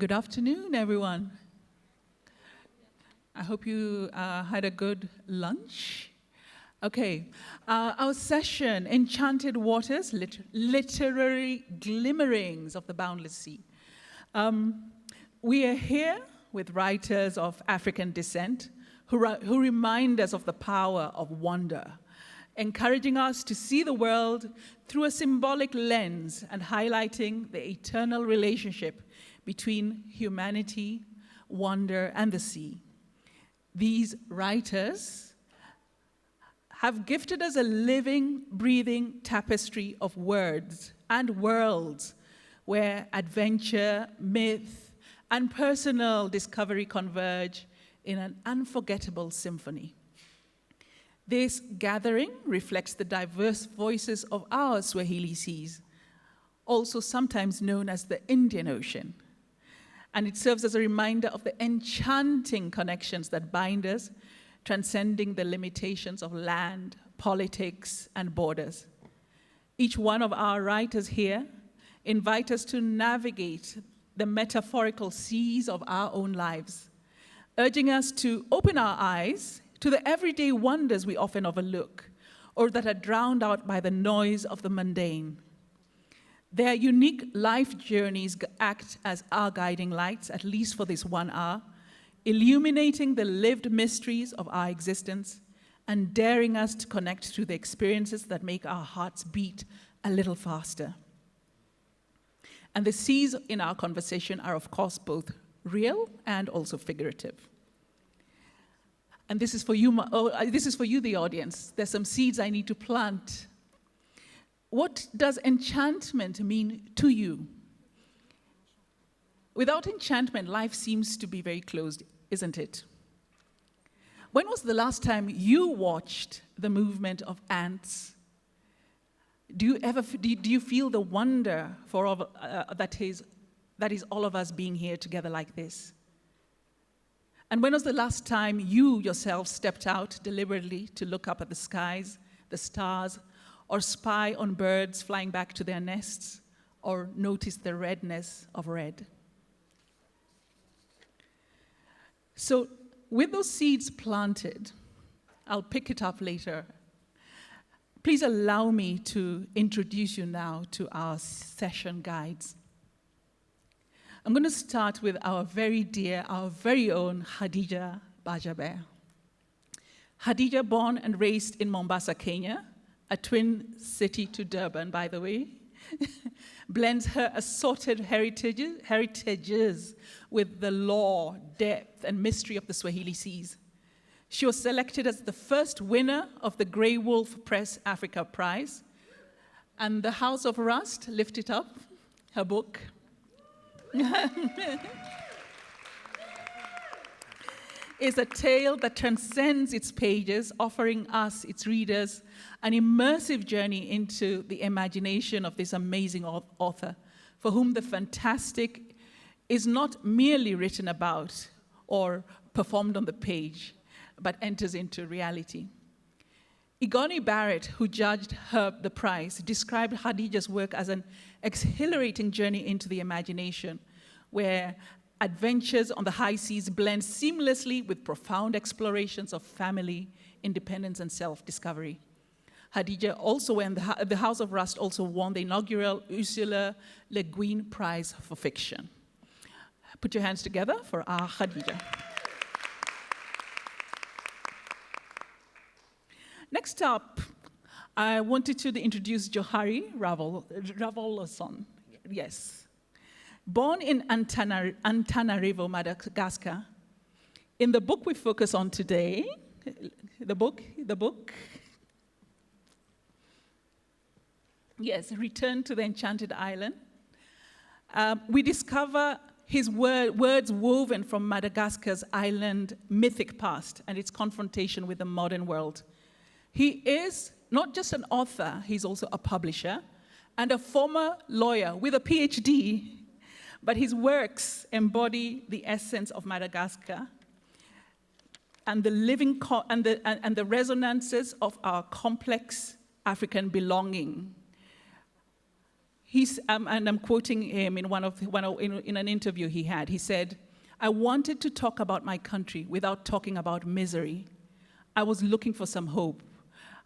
Good afternoon, everyone. I hope you had a good lunch. Okay, our session, Enchanted Waters, Literary Glimmerings of the Boundless Sea. We are here with writers of African descent who remind us of the power of wonder, encouraging us to see the world through a symbolic lens and highlighting the eternal relationship between humanity, wonder, and the sea. These writers have gifted us a living, breathing tapestry of words and worlds where adventure, myth, and personal discovery converge in an unforgettable symphony. This gathering reflects the diverse voices of our Swahili seas, also sometimes known as the Indian Ocean. And it serves as a reminder of the enchanting connections that bind us, transcending the limitations of land, politics, and borders. Each one of our writers here invite us to navigate the metaphorical seas of our own lives, urging us to open our eyes to the everyday wonders we often overlook or that are drowned out by the noise of the mundane. Their unique life journeys act as our guiding lights, at least for this 1 hour, illuminating the lived mysteries of our existence and daring us to connect to the experiences that make our hearts beat a little faster. And the seas in our conversation are, of course, both real and also figurative. And this is for you, the audience. There's some seeds I need to plant. What does enchantment mean to you? Without enchantment, life seems to be very closed, isn't it? When was the last time you watched the movement of ants? Do you feel the wonder for that is all of us being here together like this? And when was the last time you yourself stepped out deliberately to look up at the skies, the stars, or spy on birds flying back to their nests, or notice the redness of red? So with those seeds planted, I'll pick it up later. Please allow me to introduce you now to our session guides. I'm going to start with our very dear, our very own Khadija Bajaber. Khadija, born and raised in Mombasa, Kenya, a twin city to Durban, by the way, blends her assorted heritages with the lore, depth, and mystery of the Swahili seas. She was selected as the first winner of the Grey Wolf Press Africa Prize, and the House of Rust, lift it up, her book, is a tale that transcends its pages, offering us, its readers, an immersive journey into the imagination of this amazing author, for whom the fantastic is not merely written about or performed on the page, but enters into reality. Igoni Barrett, who judged the prize, described Khadija's work as an exhilarating journey into the imagination, where adventures on the high seas blend seamlessly with profound explorations of family, independence, and self-discovery. Khadija also, and the House of Rust also won the inaugural Ursula Le Guin Prize for Fiction. Put your hands together for our Khadija. Next up, I wanted to introduce Johary Ravaloson. Yes. Born in Antananarivo, Madagascar, in the book we focus on today, the book, yes, Return to the Enchanted Island, we discover his words woven from Madagascar's island mythic past and its confrontation with the modern world. He is not just an author, he's also a publisher and a former lawyer with a PhD, but his works embody the essence of Madagascar and the living and the resonances of our complex African belonging. and I'm quoting him in an interview he had. He said, "I wanted to talk about my country without talking about misery. I was looking for some hope."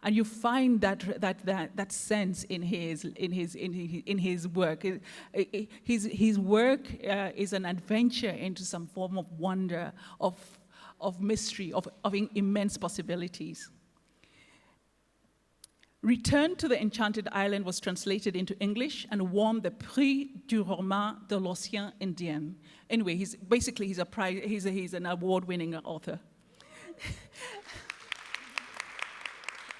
And you find that sense in his work. His work is an adventure into some form of wonder, of mystery, of immense possibilities. Return to the Enchanted Island was translated into English and won the Prix du Roman de l'Océan Indien. Anyway, he's an award-winning author.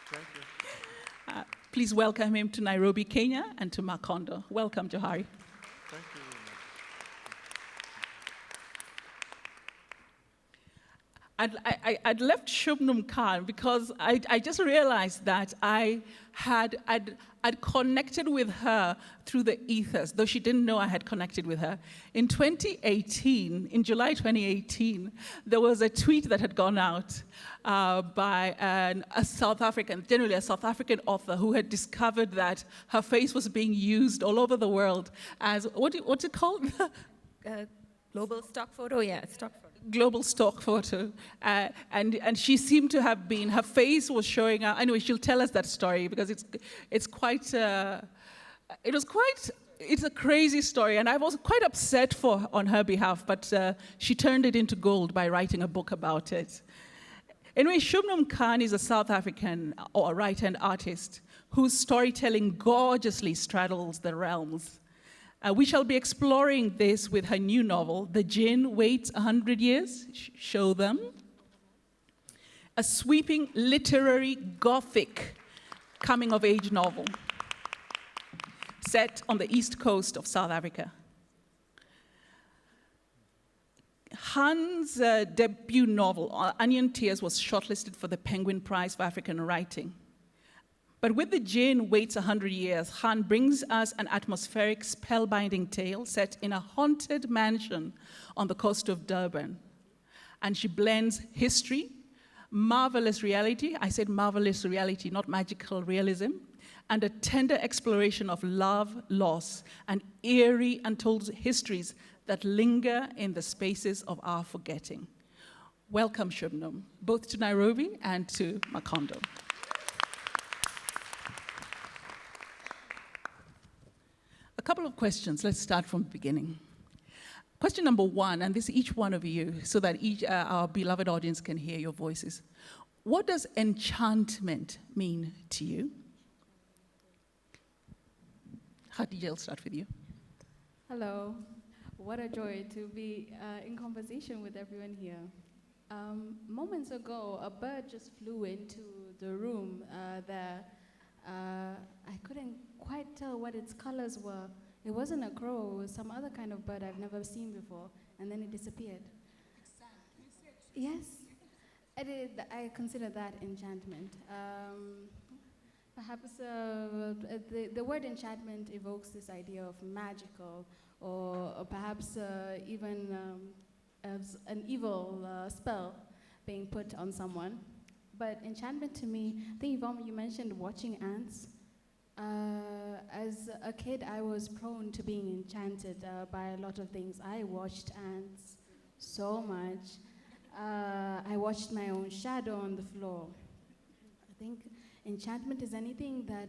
Thank you. Please welcome him to Nairobi, Kenya, and to Macondo. Welcome, Johary. Thank you. I'd left Shubnum Khan because I just realized that I'd connected with her through the ethers, though she didn't know I had connected with her. In July 2018, there was a tweet that had gone out by a South African author who had discovered that her face was being used all over the world as, what's it called? Global stock photo, yeah, stock photo. Global stock photo, and she seemed to have been, her face was showing up. Anyway, she'll tell us that story because it's a crazy story, and I was quite upset on her behalf, but she turned it into gold by writing a book about it. Anyway, Shubnum Khan is a South African writer and artist whose storytelling gorgeously straddles the realms. We shall be exploring this with her new novel, The Jinn Waits 100 Years, Show Them, a sweeping literary Gothic coming-of-age novel set on the east coast of South Africa. Han's debut novel, Onion Tears, was shortlisted for the Penguin Prize for African Writing. But with The Jinn Waits 100 Years, Han brings us an atmospheric, spellbinding tale set in a haunted mansion on the coast of Durban. And she blends history, marvelous reality, I said marvelous reality, not magical realism, and a tender exploration of love, loss, and eerie, untold histories that linger in the spaces of our forgetting. Welcome, Shubnum, both to Nairobi and to Macondo. A couple of questions. Let's start from the beginning. Question number one, and this is each one of you, so that our beloved audience can hear your voices. What does enchantment mean to you? Khadija, I'll start with you. Hello. What a joy to be in conversation with everyone here. Moments ago, a bird just flew into the room there. I couldn't quite tell what its colors were. It wasn't a crow, it was some other kind of bird I've never seen before, and then it disappeared. Yes, I consider that enchantment. Perhaps the word enchantment evokes this idea of magical, or perhaps even as an evil spell being put on someone. But enchantment to me, I think, Yvonne, you mentioned watching ants. As a kid, I was prone to being enchanted by a lot of things. I watched ants so much. I watched my own shadow on the floor. I think enchantment is anything that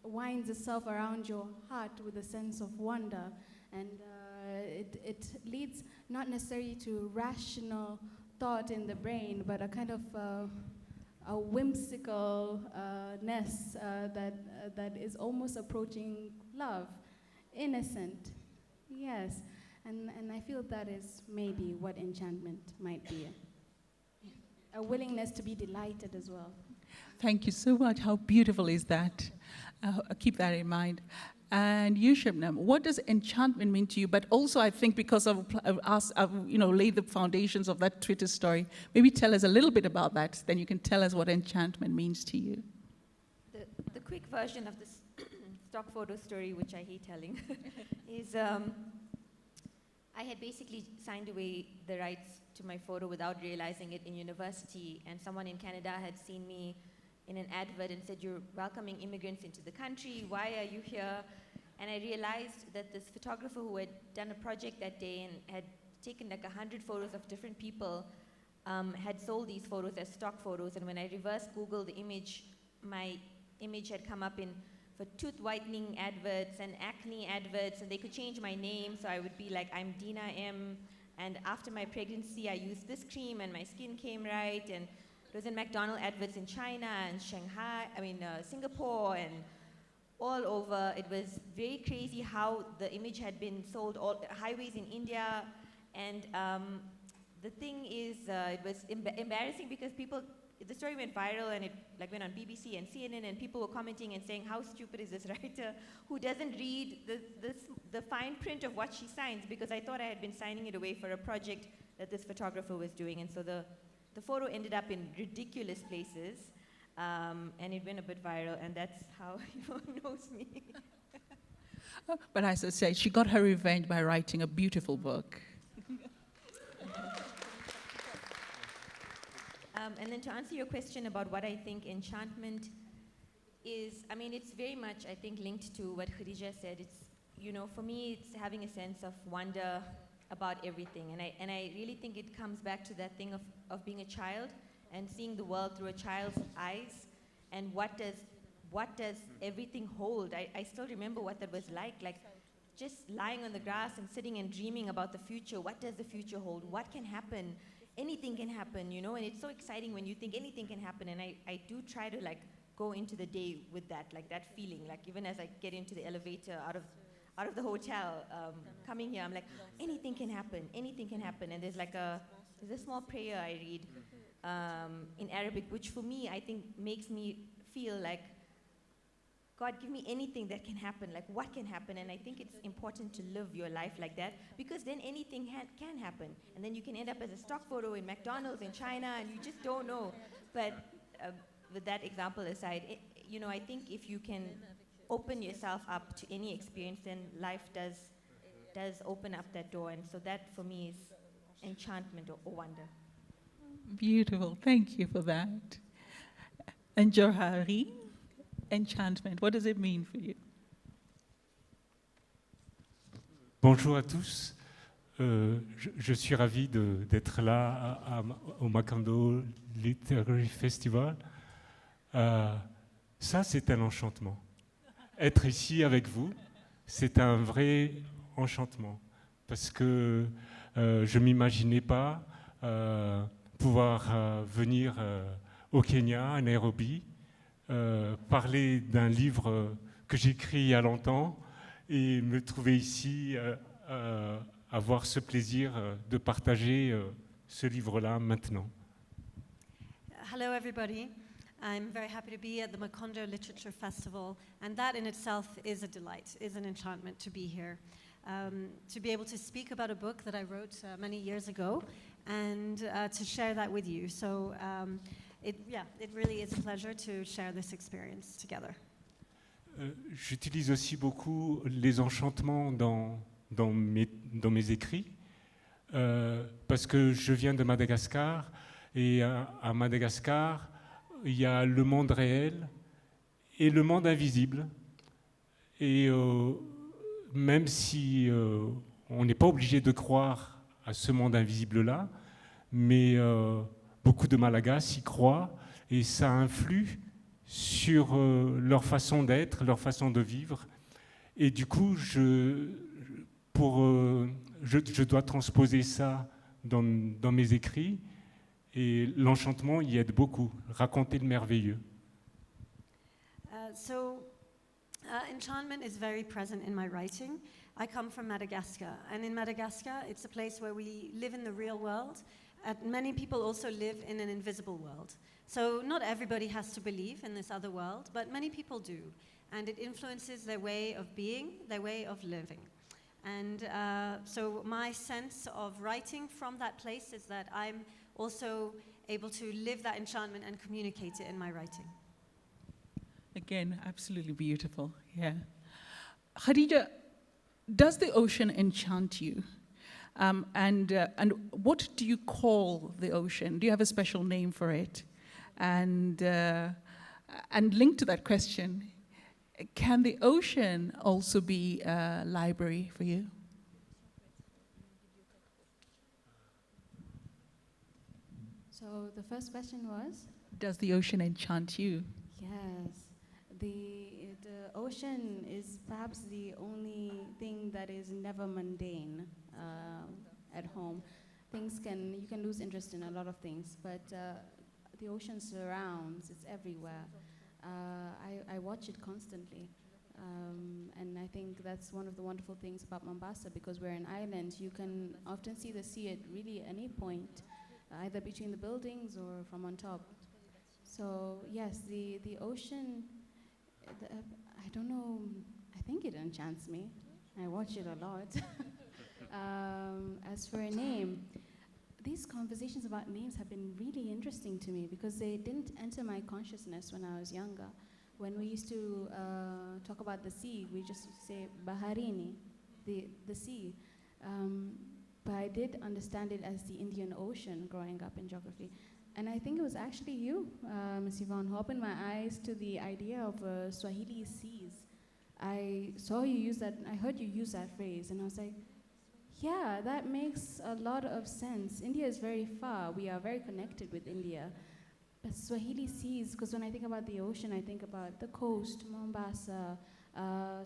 winds itself around your heart with a sense of wonder. And it leads not necessarily to rational thought in the brain, but a kind of a whimsicalness that is almost approaching love, innocent, yes, and I feel that is maybe what enchantment might be, a willingness to be delighted as well. Thank you so much. How beautiful is that? I'll keep that in mind. And you, Shubnum, what does enchantment mean to you? But also, I think because I've laid the foundations of that Twitter story, maybe tell us a little bit about that. Then you can tell us what enchantment means to you. The quick version of this stock photo story, which I hate telling, is I had basically signed away the rights to my photo without realizing it in university, and someone in Canada had seen me in an advert and said, "You're welcoming immigrants into the country, why are you here?" And I realized that this photographer who had done a project that day and had taken like 100 photos of different people had sold these photos as stock photos. And when I reverse Google the image, my image had come up for tooth whitening adverts and acne adverts, and they could change my name, so I would be like, I'm Dina M, and after my pregnancy I used this cream and my skin came right, and it was in McDonald's adverts in China and Singapore and all over. It was very crazy how the image had been sold all highways in India, and the thing is, it was embarrassing because the story went viral and it went on BBC and CNN, and people were commenting and saying, how stupid is this writer who doesn't read the fine print of what she signs, because I thought I had been signing it away for a project that this photographer was doing. And so the photo ended up in ridiculous places, and it went a bit viral, and that's how Yvonne knows me. But as I said, she got her revenge by writing a beautiful book. And then to answer your question about what I think enchantment is, it's very much, I think, linked to what Khadija said. It's, for me, it's having a sense of wonder about everything. And I really think it comes back to that thing of being a child and seeing the world through a child's eyes, and what does everything hold. I still remember what that was like just lying on the grass and sitting and dreaming about the future. What does the future hold? What can happen? Anything can happen, and it's so exciting when you think anything can happen. And I do try to go into the day with that feeling. Even as I get into the elevator out of the hotel, coming here, I'm like, anything can happen, anything can happen. And there's a small prayer I read in Arabic, which for me, I think makes me feel like, God, give me anything that can happen, what can happen? And I think it's important to live your life like that, because then anything can happen. And then you can end up as a stock photo in McDonald's in China, and you just don't know. But with that example aside, I think if you can open yourself up to any experience, then life does open up that door. And so that, for me, is enchantment or wonder. Beautiful. Thank you for that. And Johary? Enchantment, what does it mean for you? Bonjour à tous. Je suis ravi d'être là au Macondo Literary Festival. Ça, c'est un enchantement. Être ici avec vous, c'est un vrai enchantement. Parce que je ne m'imaginais pas pouvoir venir au Kenya, à Nairobi, parler d'un livre que j'écris il y a longtemps et me trouver ici, avoir ce plaisir de partager ce livre-là maintenant. Hello everybody. I'm very happy to be at the Macondo Literature Festival, and that in itself is a delight, is an enchantment to be here. To be able to speak about a book that I wrote many years ago and to share that with you. So it really is a pleasure to share this experience together. J'utilise aussi beaucoup les enchantements dans mes écrits, parce que je viens de Madagascar, et à Madagascar, il y a le monde réel et le monde invisible. Et même si on n'est pas obligé de croire à ce monde invisible-là, mais beaucoup de Malagas y croient, et ça influe sur leur façon d'être, leur façon de vivre. Et du coup, je dois transposer ça dans mes écrits, et l'enchantement y aide beaucoup, raconter le merveilleux. Enchantment is very present in my writing. I come from Madagascar, and in Madagascar, it's a place where we live in the real world, and many people also live in an invisible world. So not everybody has to believe in this other world, but many people do, and it influences their way of being, their way of living. And so my sense of writing from that place is that I'm also able to live that enchantment and communicate it in my writing. Again, absolutely beautiful, yeah. Khadija, does the ocean enchant you? And what do you call the ocean? Do you have a special name for it? And linked to that question, Can the ocean also be a library for you? So the first question was? Does the ocean enchant you? Yes. The ocean is perhaps the only thing that is never mundane at home. You can lose interest in a lot of things, but the ocean surrounds, it's everywhere. I watch it constantly. And I think that's one of the wonderful things about Mombasa, because we're an island. You can often see the sea at really any point, either between the buildings or from on top. So yes, the ocean, I don't know, I think it enchants me. I watch it a lot. As for a name, these conversations about names have been really interesting to me because they didn't enter my consciousness when I was younger. When we used to talk about the sea, we just used to say Baharini, the sea. But I did understand it as the Indian Ocean growing up in geography. And I think it was actually you, Ms. Yvonne, who opened my eyes to the idea of Swahili seas. I saw you use that, I heard you use that phrase, and I was like, yeah, that makes a lot of sense. India is very far. We are very connected with India. But Swahili seas, because when I think about the ocean, I think about the coast, Mombasa,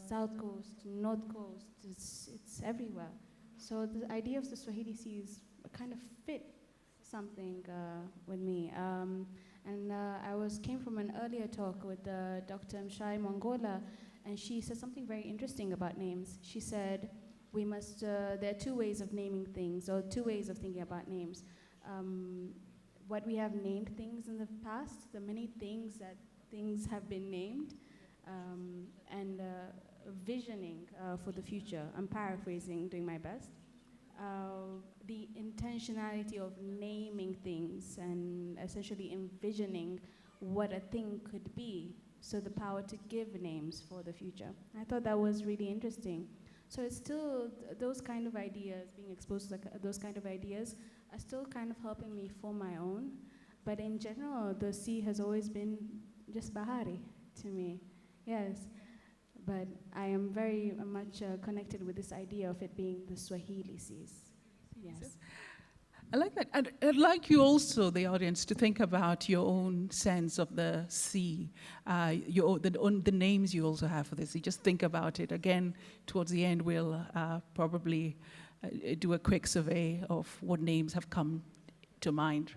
south coast, north coast, it's everywhere. So the idea of the Swahili seas kind of fit something with me. I came from an earlier talk with Dr. Mshai Mongola, and she said something very interesting about names. She said, there are two ways of naming things, or two ways of thinking about names. What we have named things in the past, the many things that things have been named, and visioning for the future. I'm paraphrasing, doing my best. The intentionality of naming things and essentially envisioning what a thing could be, so the power to give names for the future. I thought that was really interesting. So it's still those kind of ideas, being exposed to those kind of ideas are still kind of helping me form my own. But in general, the sea has always been just Bahari to me, yes. But I am very much connected with this idea of it being the Swahili seas, yes. I like that. I'd like you also, the audience, to think about your own sense of the sea, the names you also have for the sea. Just think about it. Again, towards the end, we'll probably do a quick survey of what names have come to mind.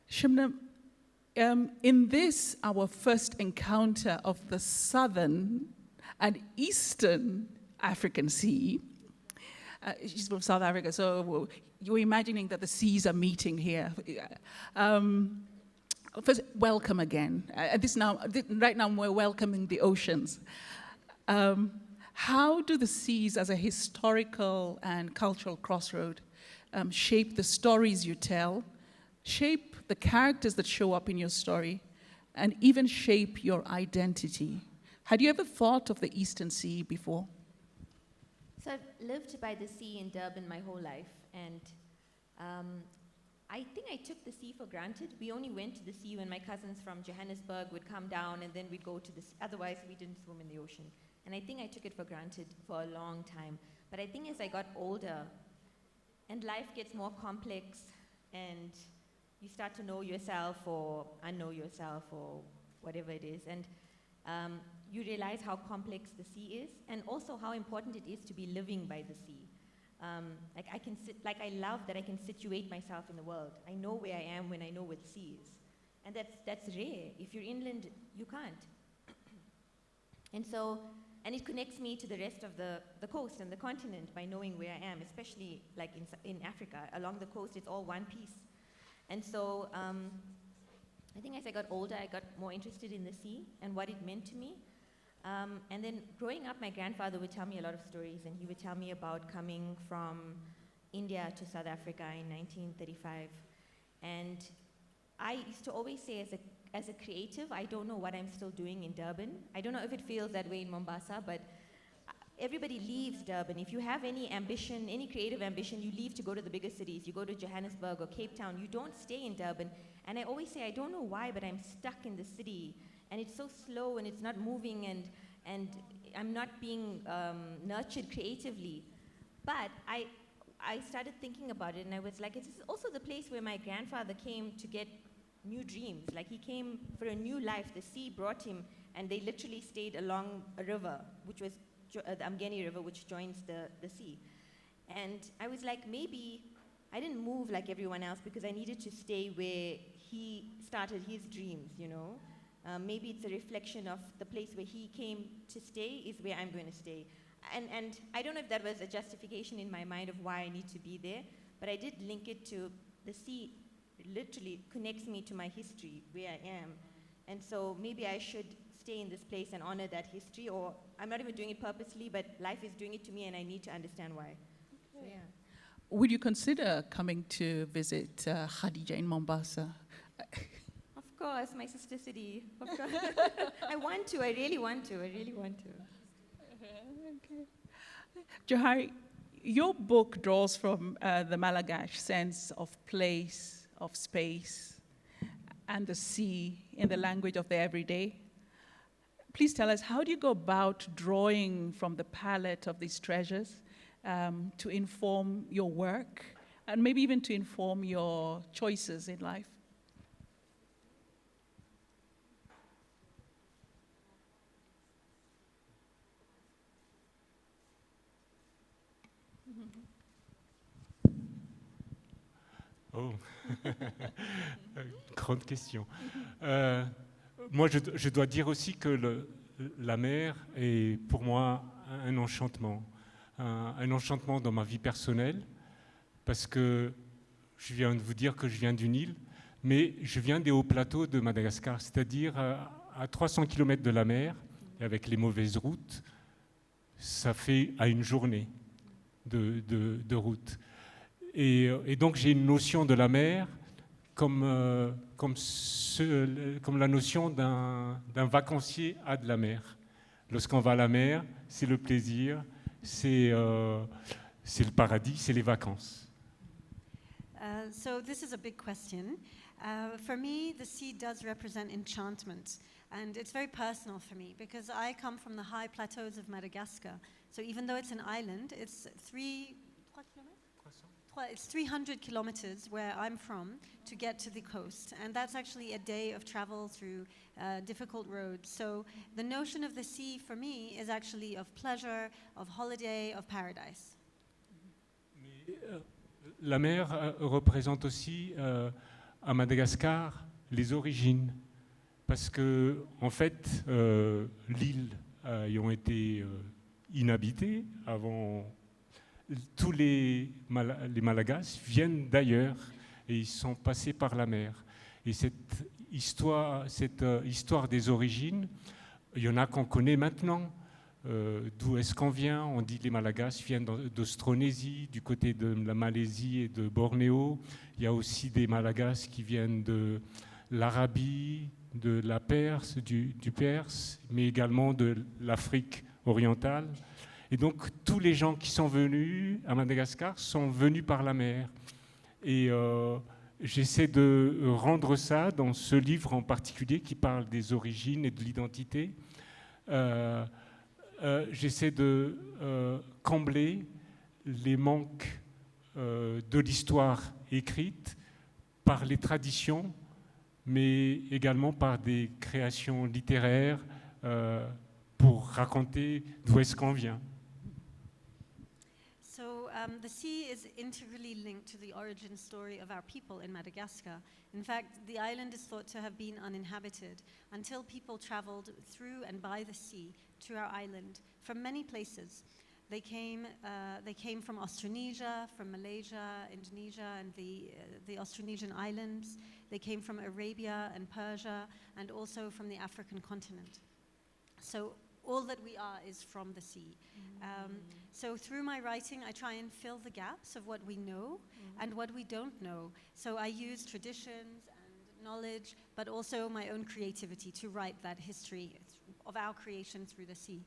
Shubnum, in this, our first encounter of the southern and eastern African Sea, she's from South Africa, so you're imagining that the seas are meeting here. First, welcome again. Right now, we're welcoming the oceans. How do the seas, as a historical and cultural crossroad, shape the stories you tell, shape the characters that show up in your story, and even shape your identity? Had you ever thought of the Eastern Sea before? So I've lived by the sea in Durban my whole life, and I think I took the sea for granted. We only went to the sea when my cousins from Johannesburg would come down, and then we'd go to the sea. Otherwise, we didn't swim in the ocean. And I think I took it for granted for a long time. But I think as I got older, and life gets more complex, and you start to know yourself or unknow yourself or whatever it is, and you realize how complex the sea is, and also how important it is to be living by the sea. I love that I can situate myself in the world. I know where I am when I know where the sea is. And that's rare. If you're inland, you can't. And it connects me to the rest of the coast and the continent by knowing where I am, especially like in Africa. Along the coast, it's all one piece. And so I think as I got older, I got more interested in the sea and what it meant to me. And then growing up, my grandfather would tell me a lot of stories, and he would tell me about coming from India to South Africa in 1935. And I used to always say, as a creative, I don't know what I'm still doing in Durban. I don't know if it feels that way in Mombasa, but everybody leaves Durban. If you have any ambition, any creative ambition, you leave to go to the bigger cities. You go to Johannesburg or Cape Town. You don't stay in Durban. And I always say, I don't know why, but I'm stuck in the city. And it's so slow and it's not moving and I'm not being nurtured creatively. But I started thinking about it and I was like, it's also the place where my grandfather came to get new dreams. Like he came for a new life. The sea brought him and they literally stayed along a river, which was the Amgeni River, which joins the sea. And I was like, maybe I didn't move like everyone else because I needed to stay where he started his dreams, you know? Maybe it's a reflection of the place where he came to stay is where I'm going to stay. And I don't know if that was a justification in my mind of why I need to be there, but I did link it to the sea literally connects me to my history, where I am. And so maybe I should stay in this place and honor that history, or I'm not even doing it purposely, but life is doing it to me and I need to understand why. Okay. So, yeah. Would you consider coming to visit Khadija in Mombasa? Of course, my sister city. Of course. I want to, I really want to. Okay. Johary, your book draws from the Malagasy sense of place, of space, and the sea in the language of the everyday. Please tell us, how do you go about drawing from the palette of these treasures to inform your work and maybe even to inform your choices in life? Oh, grande question. Moi, je dois dire aussi que la mer est pour moi un enchantement. Un enchantement dans ma vie personnelle, parce que je viens de vous dire que je viens d'une île, mais je viens des hauts plateaux de Madagascar, c'est-à-dire à 300 km de la mer, et avec les mauvaises routes, ça fait à une journée de route. Et donc j'ai une notion de la mer comme la notion d'un vacancier a de la mer. Lorsqu'on va à la mer, c'est le plaisir, c'est le paradis, c'est les vacances. So this is a big question. For me, the sea does represent enchantment. And it's very personal for me because I come from the high plateaus of Madagascar. So even though it's an island, it's 300 kilometers where I'm from to get to the coast. And that's actually a day of travel through difficult roads. So the notion of the sea for me is actually of pleasure, of holiday, of paradise. Mais, la mer représente aussi à Madagascar les origines. Parce que, en fait, l'île ayant été inhabitée avant, tous les Malagasy viennent d'ailleurs et ils sont passés par la mer. Et cette histoire des origines, il y en a qu'on connaît maintenant. D'où est-ce qu'on vient? On dit que les Malagasy viennent d'Austronésie, du côté de la Malaisie et de Bornéo. Il y a aussi des Malagasy qui viennent de l'Arabie, de la Perse, du Perse, mais également de l'Afrique orientale. Et donc, tous les gens qui sont venus à Madagascar sont venus par la mer. Et j'essaie de rendre ça dans ce livre en particulier qui parle des origines et de l'identité. J'essaie de combler les manques de l'histoire écrite par les traditions, mais également par des créations littéraires pour raconter d'où est-ce qu'on vient. So the sea is integrally linked to the origin story of our people in Madagascar. In fact, the island is thought to have been uninhabited until people traveled through and by the sea to our island from many places. They came from Austronesia, from Malaysia, Indonesia, and the Austronesian islands. They came from Arabia and Persia, and also from the African continent. So all that we are is from the sea. So through my writing, I try and fill the gaps of what we know and what we don't know. So I use traditions and knowledge, but also my own creativity to write that history of our creation through the sea.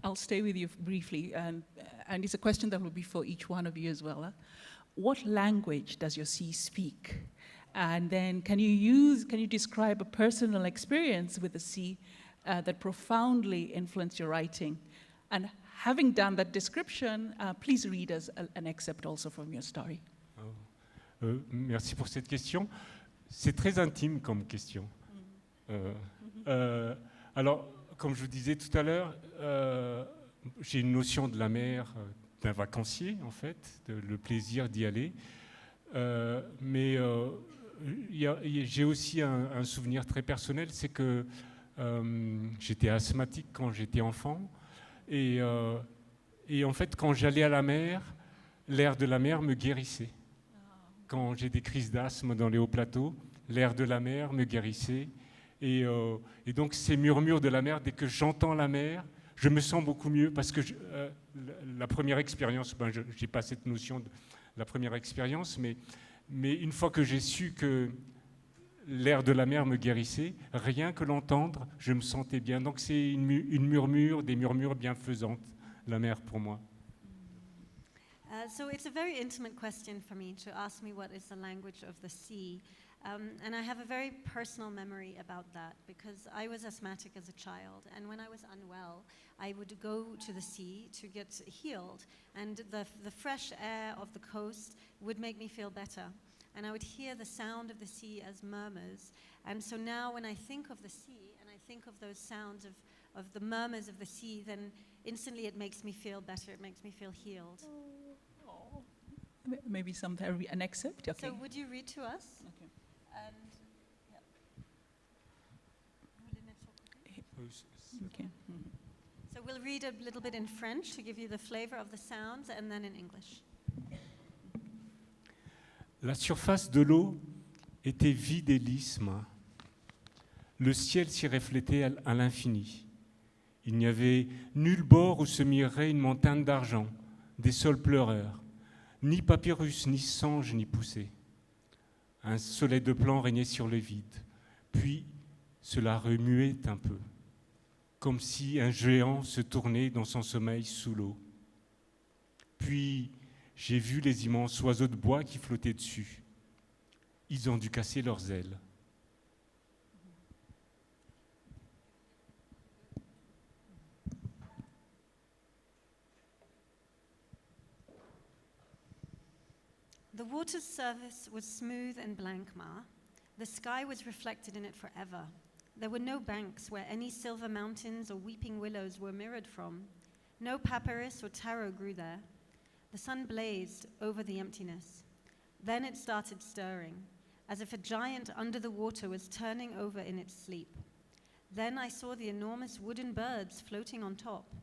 I'll stay with you briefly, and it's a question that will be for each one of you as well. What language does your sea speak? And then can you describe a personal experience with the sea that profoundly influenced your writing? And having done that description, please read us an excerpt also from your story. Merci pour cette question. C'est très intime comme question. Alors, comme je vous disais tout à l'heure, j'ai une notion de la mer d'un vacancier, en fait, le plaisir d'y aller. Mais j'ai aussi un souvenir très personnel, c'est que j'étais asthmatique quand j'étais enfant. Et en fait, quand j'allais à la mer, l'air de la mer me guérissait. Quand j'ai des crises d'asthme dans les hauts plateaux, l'air de la mer me guérissait. Et donc, ces murmures de la mer, dès que j'entends la mer, je me sens beaucoup mieux parce que la première expérience, je n'ai pas cette notion de la première expérience, mais une fois que j'ai su que l'air de la mer me guérissait, rien que l'entendre, je me sentais bien. Donc, c'est une murmure, des murmures bienfaisantes, la mer pour moi. So it's a very intimate question for me to ask me what is the language of the sea. And I have a very personal memory about that because I was asthmatic as a child, and when I was unwell, I would go to the sea to get healed, and the fresh air of the coast would make me feel better. And I would hear the sound of the sea as murmurs. And so now when I think of the sea and I think of those sounds of the murmurs of the sea, then instantly it makes me feel better, it makes me feel healed. Maybe an excerpt? Okay. So would you read to us? Okay. And, yeah. Okay. So we'll read a little bit in French to give you the flavor of the sounds, and then in English. La surface de l'eau était vide et lisse. Le ciel s'y reflétait à l'infini. Il n'y avait nul bord où se mirerait une montagne d'argent, des sols pleureurs, ni papyrus, ni sange, ni poussée. Un soleil de plomb régnait sur le vide. Puis, cela remuait un peu, comme si un géant se tournait dans son sommeil sous l'eau. Puis, j'ai vu les immenses oiseaux de bois qui flottaient dessus. Ils ont dû casser leurs ailes. The water's surface was smooth and blank, Ma. The sky was reflected in it forever. There were no banks where any silver mountains or weeping willows were mirrored from. No papyrus or taro grew there. The sun blazed over the emptiness. Then it started stirring, as if a giant under the water was turning over in its sleep. Then I saw the enormous wooden birds floating on top.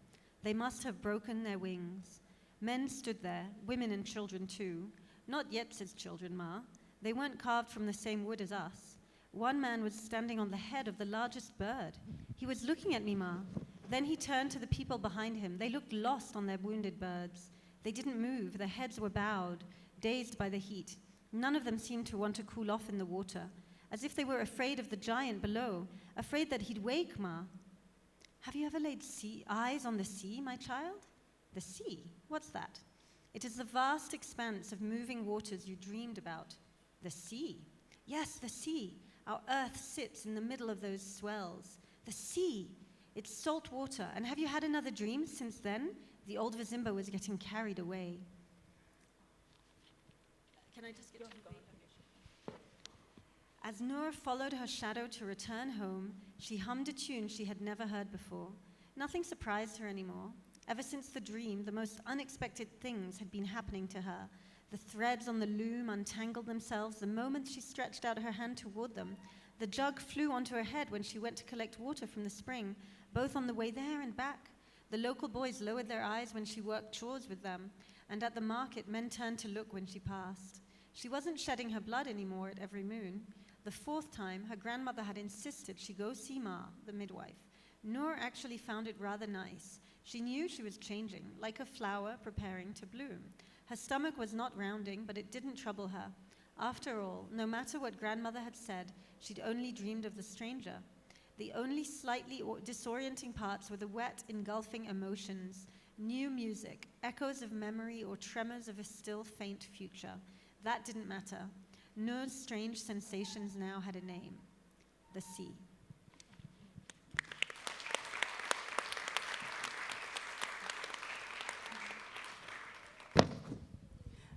They must have broken their wings. Men stood there, women and children too. Not Yetz's children, Ma. They weren't carved from the same wood as us. One man was standing on the head of the largest bird. He was looking at me, Ma. Then he turned to the people behind him. They looked lost on their wounded birds. They didn't move. Their heads were bowed, dazed by the heat. None of them seemed to want to cool off in the water, as if they were afraid of the giant below, afraid that he'd wake, Ma. Have you ever laid eyes on the sea, my child? The sea? What's that? It is the vast expanse of moving waters you dreamed about. The sea. Yes, the sea. Our earth sits in the middle of those swells. The sea. It's salt water. And have you had another dream since then? The old Vizimba was getting carried away. Can I just get to the As Noor followed her shadow to return home, she hummed a tune she had never heard before. Nothing surprised her anymore. Ever since the dream, the most unexpected things had been happening to her. The threads on the loom untangled themselves the moment she stretched out her hand toward them. The jug flew onto her head when she went to collect water from the spring, both on the way there and back. The local boys lowered their eyes when she worked chores with them, and at the market, men turned to look when she passed. She wasn't shedding her blood anymore at every moon. The fourth time, her grandmother had insisted she go see Ma, the midwife. Noor actually found it rather nice. She knew she was changing, like a flower preparing to bloom. Her stomach was not rounding, but it didn't trouble her. After all, no matter what grandmother had said, she'd only dreamed of the stranger. The only slightly disorienting parts were the wet, engulfing emotions, new music, echoes of memory or tremors of a still faint future. That didn't matter. no strange sensations now had a name, the sea.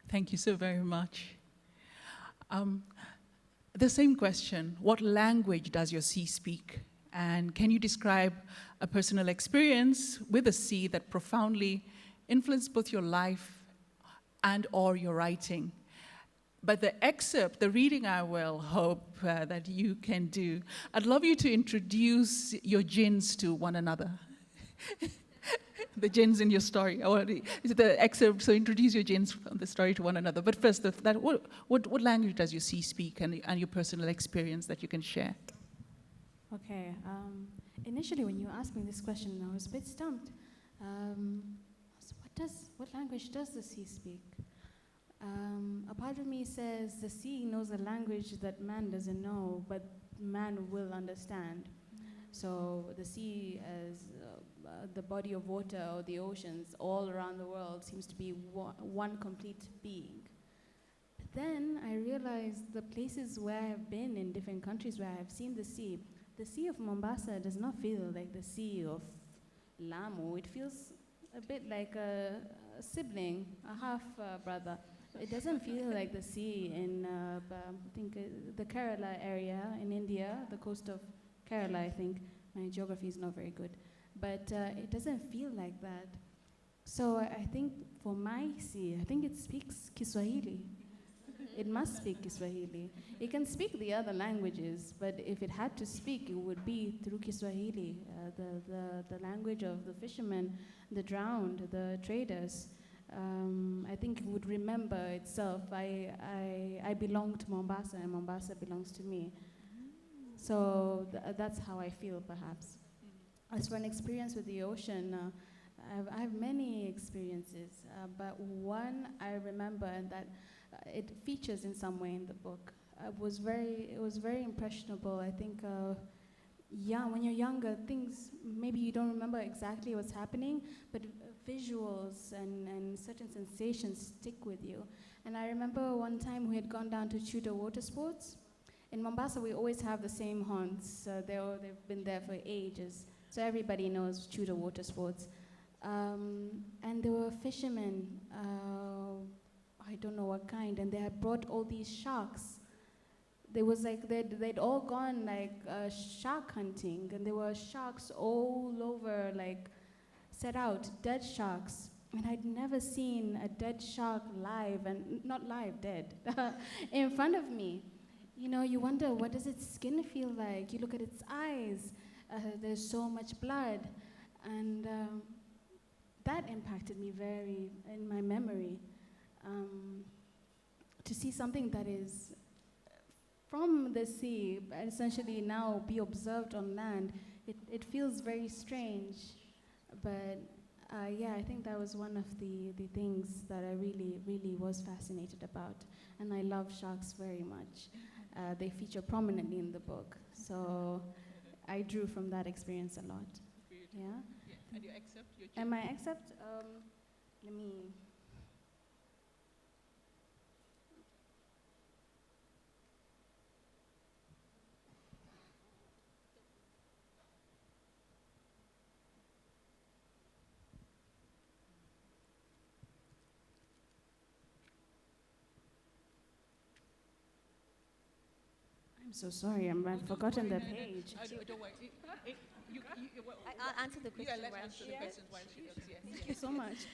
Thank you so very much. The same question, what language does your sea speak? And can you describe a personal experience with the sea that profoundly influenced both your life and or your writing? But the excerpt, the reading I will hope that you can do, I'd love you to introduce your jinns to one another. The jinns in your story. The excerpt, so introduce your jinns from the story to one another. But first, what language does your sea speak and your personal experience that you can share? Okay. Initially, when you asked me this question, I was a bit stumped. So what language does the sea speak? A part of me says the sea knows a language that man doesn't know, but man will understand. So the sea, as the body of water or the oceans all around the world, seems to be one complete being. But then I realized the places where I've been in different countries where I've seen the sea of Mombasa does not feel like the sea of Lamu. It feels a bit like a sibling, a half brother. It doesn't feel like the sea in, I think, the Kerala area in India, the coast of Kerala, I think. My geography is not very good. But it doesn't feel like that. So I think for my sea, I think it speaks Kiswahili. It must speak Kiswahili. It can speak the other languages, but if it had to speak, it would be through Kiswahili, the language of the fishermen, the drowned, the traders. I think it would remember itself. I belong to Mombasa, and Mombasa belongs to me. So that's how I feel, perhaps. As for an experience with the ocean, I have many experiences, but one I remember, and that it features in some way in the book. It was very impressionable. I think, when you're younger, things maybe you don't remember exactly what's happening, but visuals and certain sensations stick with you. And I remember one time we had gone down to Chuda Water Sports. In Mombasa, we always have the same haunts. They've been there for ages, so everybody knows Chuda Water Sports. And there were fishermen, I don't know what kind, and they had brought all these sharks. There was like, they'd all gone like shark hunting, and there were sharks all over, like set out, dead sharks. And I'd never seen a dead shark live, and not live, dead, in front of me. You know, you wonder, what does its skin feel like? You look at its eyes, there's so much blood. And that impacted me very in my memory. To see something that is from the sea, but essentially now be observed on land, it feels very strange. But I think that was one of the things that I really, really was fascinated about. And I love sharks very much. They feature prominently in the book. So I drew from that experience a lot. Yeah? And your excerpt? And my excerpt, let me... I'm so sorry, I've forgotten the page. Don't worry. I'll answer the question. Let's while answer she- the questions while she does. Yes. Thank you so much.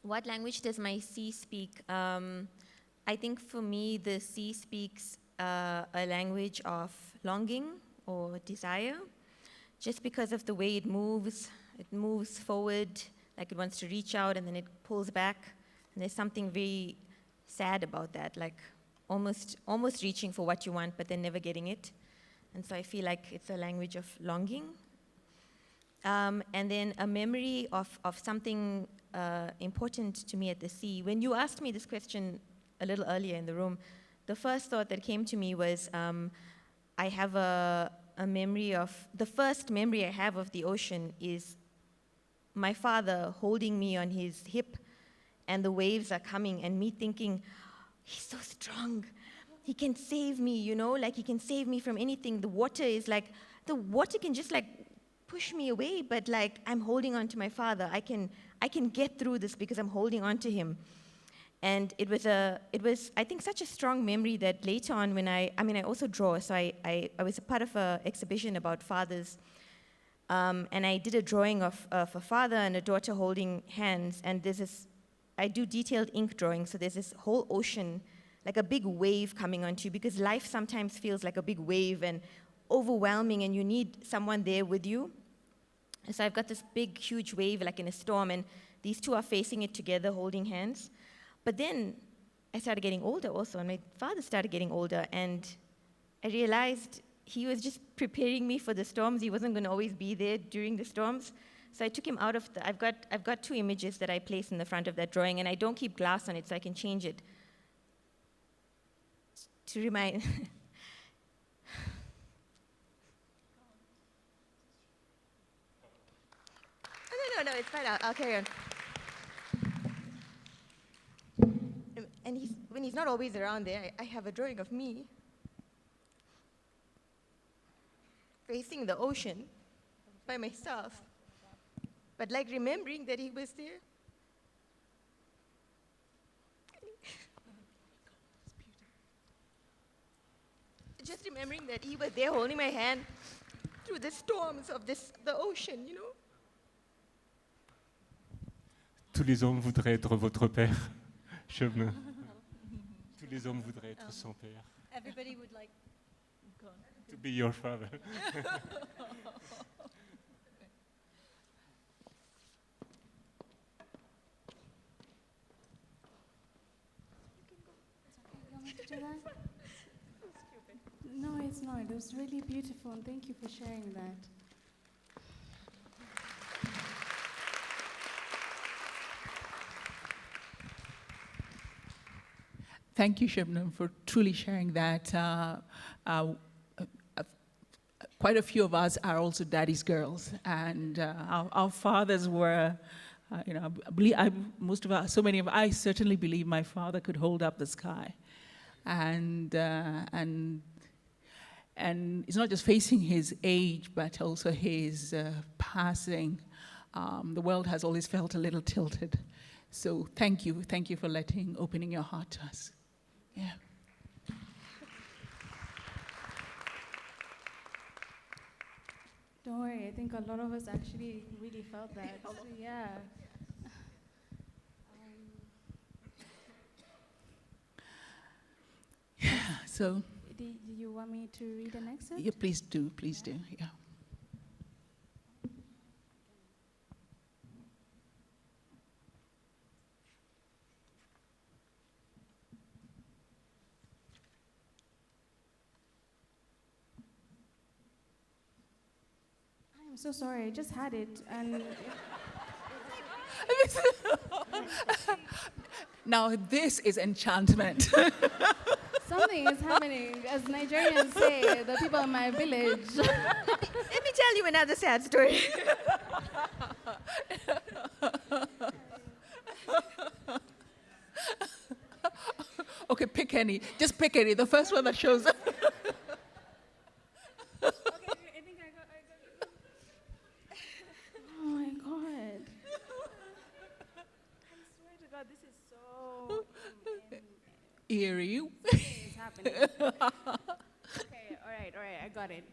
What language does my sea speak? I think for me, the sea speaks a language of longing or desire, just because of the way it moves. It moves forward, like it wants to reach out, and then it pulls back. And there's something very sad about that, like almost reaching for what you want, but then never getting it. And so I feel like it's a language of longing. And then a memory of something important to me at the sea. When you asked me this question a little earlier in the room, the first thought that came to me was I have a memory of, the first memory I have of the ocean is my father holding me on his hip, and the waves are coming, and me thinking, he's so strong. He can save me, you know, like he can save me from anything. The water can just like push me away, but like I'm holding on to my father. I can get through this because I'm holding on to him. And it was I think such a strong memory that later on when I also draw, so I was a part of an exhibition about fathers, and I did a drawing of a father and a daughter holding hands, and I do detailed ink drawing, so there's this whole ocean, like a big wave coming onto you, because life sometimes feels like a big wave and overwhelming, and you need someone there with you. And so I've got this big, huge wave, like in a storm, and these two are facing it together, holding hands. But then I started getting older also, and my father started getting older, and I realized he was just preparing me for the storms. He wasn't going to always be there during the storms. So I took him out of I've got two images that I place in the front of that drawing, and I don't keep glass on it so I can change it to remind. No, it's fine. I'll carry on. And when he's not always around there, I have a drawing of me facing the ocean by myself, but like remembering that he was there. Just remembering that he was there holding my hand through the storms of the ocean, you know. Tous les hommes voudraient être votre père, Shubnum. Tous les hommes voudraient être son père. Everybody would like To be your father. You want me to do that? No, it's not. It was really beautiful, and thank you for sharing that. Thank you, Shubnum, for truly sharing that. Quite a few of us are also daddy's girls, and our fathers were, I certainly believe my father could hold up the sky, and it's not just facing his age, but also his passing. The world has always felt a little tilted. So thank you for opening your heart to us. Yeah. Don't worry, I think a lot of us actually really felt that. So, yeah. So. Do you want me to read an excerpt? Yeah, please do. Yeah. I'm so sorry, I just had it, and Now this is enchantment. something is happening, as Nigerians say, the people in my village. Let me tell you another sad story. Okay, pick any. Just pick any. The first one that shows up. Oh my God. I swear to God, this is so Eerie. is happening. Okay, all right, I got it.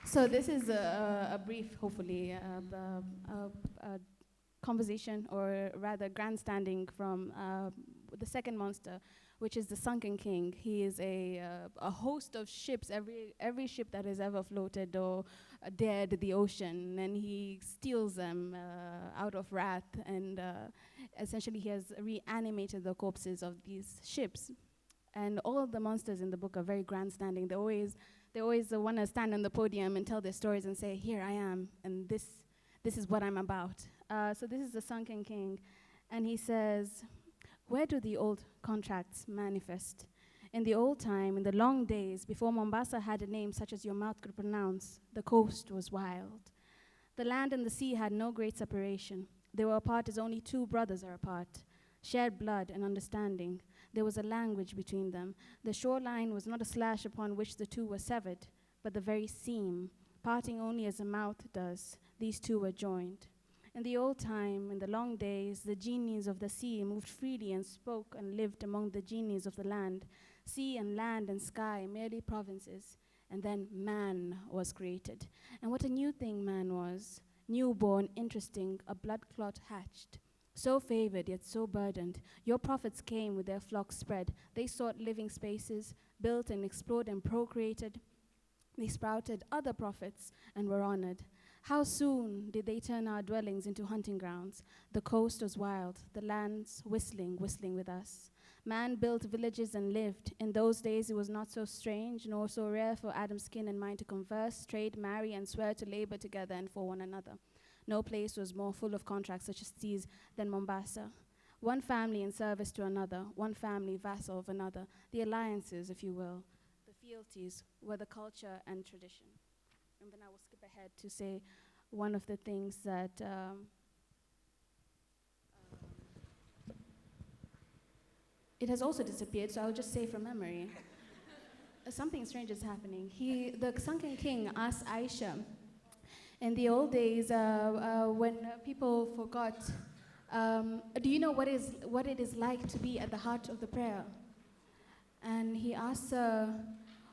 So this is a brief, hopefully, a conversation, or rather grandstanding from the second monster, which is the Sunken King. He is a host of ships, every ship that has ever floated or dared the ocean, and he steals them out of wrath, and essentially he has reanimated the corpses of these ships. And all of the monsters in the book are very grandstanding. They always want to stand on the podium and tell their stories and say, here I am, and this is what I'm about. So this is the Sunken King, and he says, where do the old contracts manifest? In the old time, in the long days, before Mombasa had a name such as your mouth could pronounce, the coast was wild. The land and the sea had no great separation. They were apart as only two brothers are apart. Shared blood and understanding. There was a language between them. The shoreline was not a slash upon which the two were severed, but the very seam, parting only as a mouth does. These two were joined. In the old time, in the long days, the genies of the sea moved freely and spoke and lived among the genies of the land. Sea and land and sky, merely provinces. And then man was created. And what a new thing man was. Newborn, interesting, a blood clot hatched. So favored, yet so burdened. Your prophets came with their flocks spread. They sought living spaces, built and explored and procreated. They sprouted other prophets and were honored. How soon did they turn our dwellings into hunting grounds? The coast was wild, the lands whistling with us. Man built villages and lived. In those days it was not so strange, nor so rare for Adam's skin and mind to converse, trade, marry, and swear to labor together and for one another. No place was more full of contracts such as these than Mombasa. One family in service to another, one family vassal of another. The alliances, if you will, the fealties were the culture and tradition. And then I will skip ahead to say one of the things that it has also disappeared, so I'll just say from memory. Something strange is happening. The sunken king asked Aisha, in the old days, when people forgot, do you know what it is like to be at the heart of the prayer? And he asked her,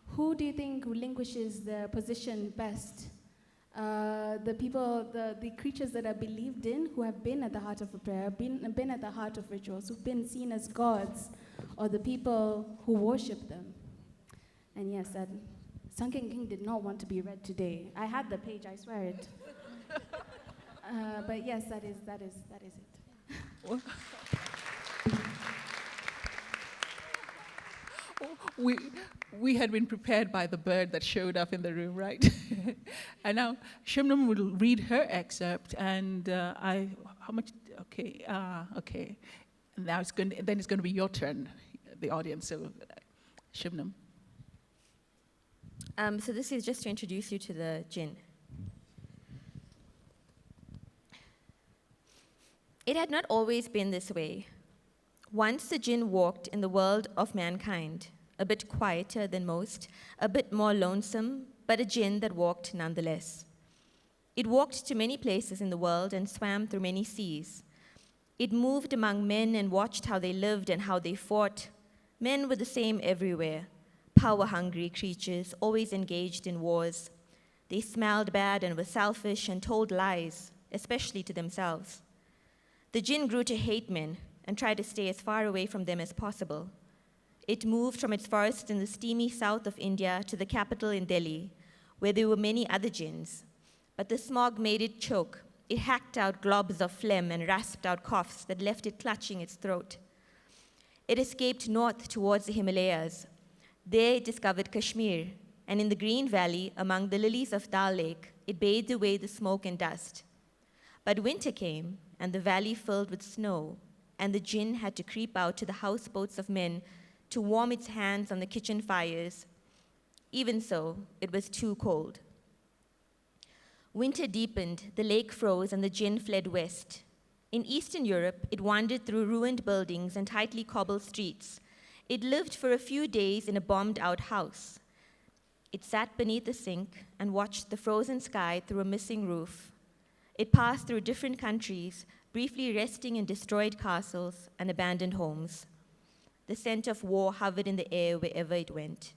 who do you think relinquishes their position best? The people, the creatures that are believed in, who have been at the heart of the prayer, been at the heart of rituals, who've been seen as gods, or the people who worship them. And yes, that Sunken King did not want to be read today. I had the page, I swear it. But yes, that is it. We had been prepared by the bird that showed up in the room, right? And now Shubnum will read her excerpt, and okay. Now it's going to be your turn, the audience. So, Shubnum. So this is just to introduce you to the jinn. It had not always been this way. Once the jinn walked in the world of mankind, a bit quieter than most, a bit more lonesome, but a jinn that walked nonetheless. It walked to many places in the world and swam through many seas. It moved among men and watched how they lived and how they fought. Men were the same everywhere. Power-hungry creatures, always engaged in wars. They smelled bad and were selfish and told lies, especially to themselves. The jinn grew to hate men and tried to stay as far away from them as possible. It moved from its forests in the steamy south of India to the capital in Delhi, where there were many other jinns. But the smog made it choke. It hacked out globs of phlegm and rasped out coughs that left it clutching its throat. It escaped north towards the Himalayas. There it discovered Kashmir, and in the green valley, among the lilies of Dal Lake, it bathed away the smoke and dust. But winter came, and the valley filled with snow, and the jinn had to creep out to the houseboats of men to warm its hands on the kitchen fires. Even so, it was too cold. Winter deepened, the lake froze, and the jinn fled west. In Eastern Europe, it wandered through ruined buildings and tightly cobbled streets. It lived for a few days in a bombed-out house. It sat beneath the sink and watched the frozen sky through a missing roof. It passed through different countries, briefly resting in destroyed castles and abandoned homes. The scent of war hovered in the air wherever it went.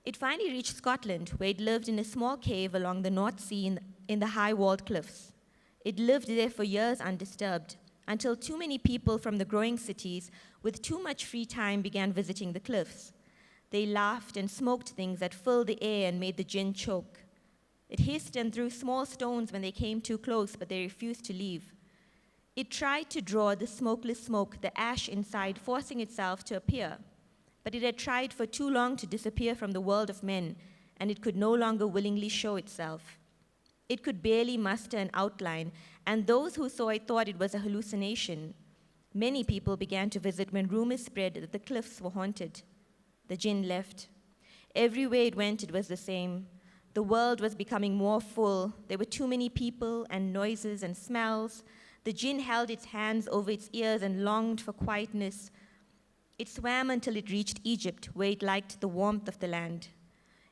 It finally reached Scotland, where it lived in a small cave along the North Sea in the high-walled cliffs. It lived there for years undisturbed, until too many people from the growing cities with too much free time began visiting the cliffs. They laughed and smoked things that filled the air and made the jinn choke. It hissed and threw small stones when they came too close, but they refused to leave. It tried to draw the smokeless smoke, the ash inside forcing itself to appear. But it had tried for too long to disappear from the world of men, and it could no longer willingly show itself. It could barely muster an outline, and those who saw it thought it was a hallucination. Many people began to visit when rumors spread that the cliffs were haunted. The jinn left. Everywhere it went, it was the same. The world was becoming more full. There were too many people and noises and smells. The The jinn held its hands over its ears and longed for quietness. It swam until it reached Egypt, where it liked the warmth of the land.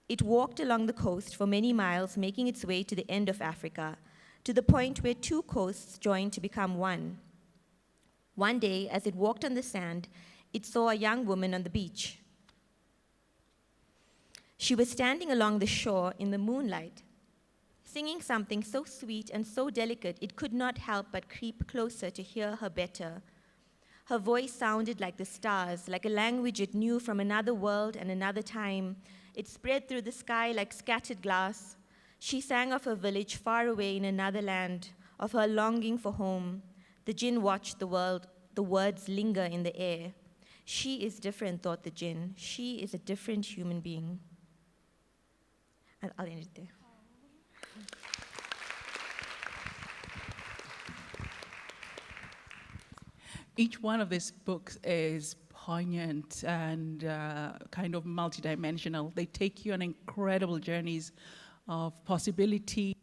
It walked along the coast for many miles, making its way to the end of Africa, to the point where two coasts joined to become one. One day, as it walked on the sand, it saw a young woman on the beach. She was standing along the shore in the moonlight, singing something so sweet and so delicate it could not help but creep closer to hear her better. Her voice sounded like the stars, like a language it knew from another world and another time. It spread through the sky like scattered glass. She sang of her village far away in another land, of her longing for home. The jinn watched the words linger in the air. She is different, thought the jinn. She is a different human being. And I'll end it there. Each one of these books is poignant and kind of multidimensional. They take you on incredible journeys of possibility.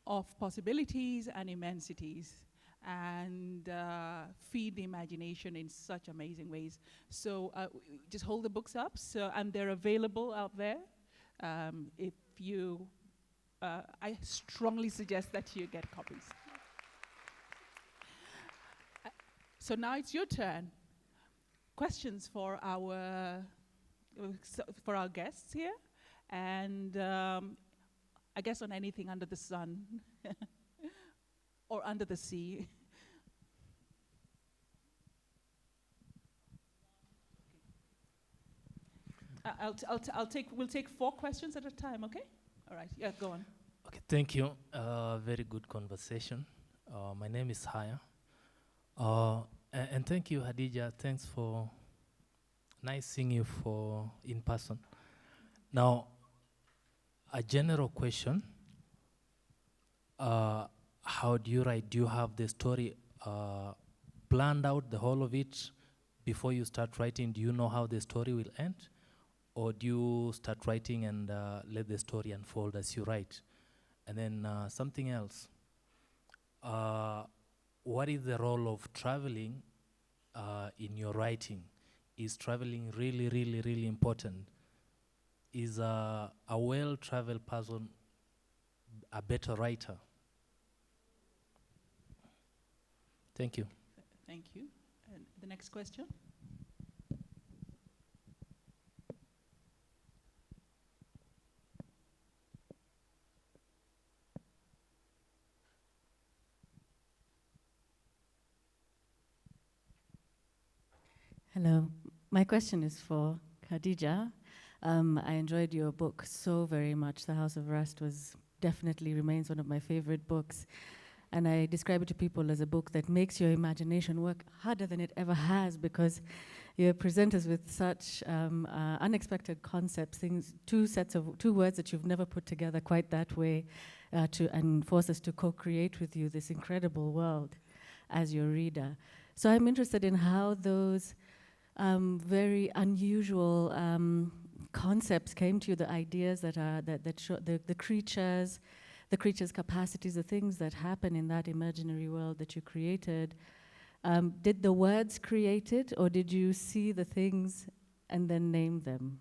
Of possibilities and immensities, and feed the imagination in such amazing ways. So just hold the books up, and they're available out there. If you I strongly suggest that you get copies. So now it's your turn. Questions for our guests here, and I guess on anything under the sun or under the sea. We'll take 4 questions at a time, okay? All right, yeah, go on. Okay, thank you. Very good conversation. My name is Haya. And thank you, Khadija. Thanks for nice seeing you in person. Now, a general question. How do you write? Do you have the story planned out, the whole of it, before you start writing? Do you know how the story will end? Or do you start writing and let the story unfold as you write? And then something else. What is the role of traveling in your writing? Is traveling really, really, really important? Is a well-traveled person a better writer? Thank you. Thank you. And the next question? Hello. My question is for Khadija. I enjoyed your book so very much. The House of Rust definitely remains one of my favorite books. And I describe it to people as a book that makes your imagination work harder than it ever has, because you present us with such unexpected concepts, two words that you've never put together quite that way, and force us to co-create with you this incredible world as your reader. So I'm interested in how those very unusual concepts came to you, the ideas that show the creatures, capacities, the things that happen in that imaginary world that you created. Did the words create it, or did you see the things and then name them?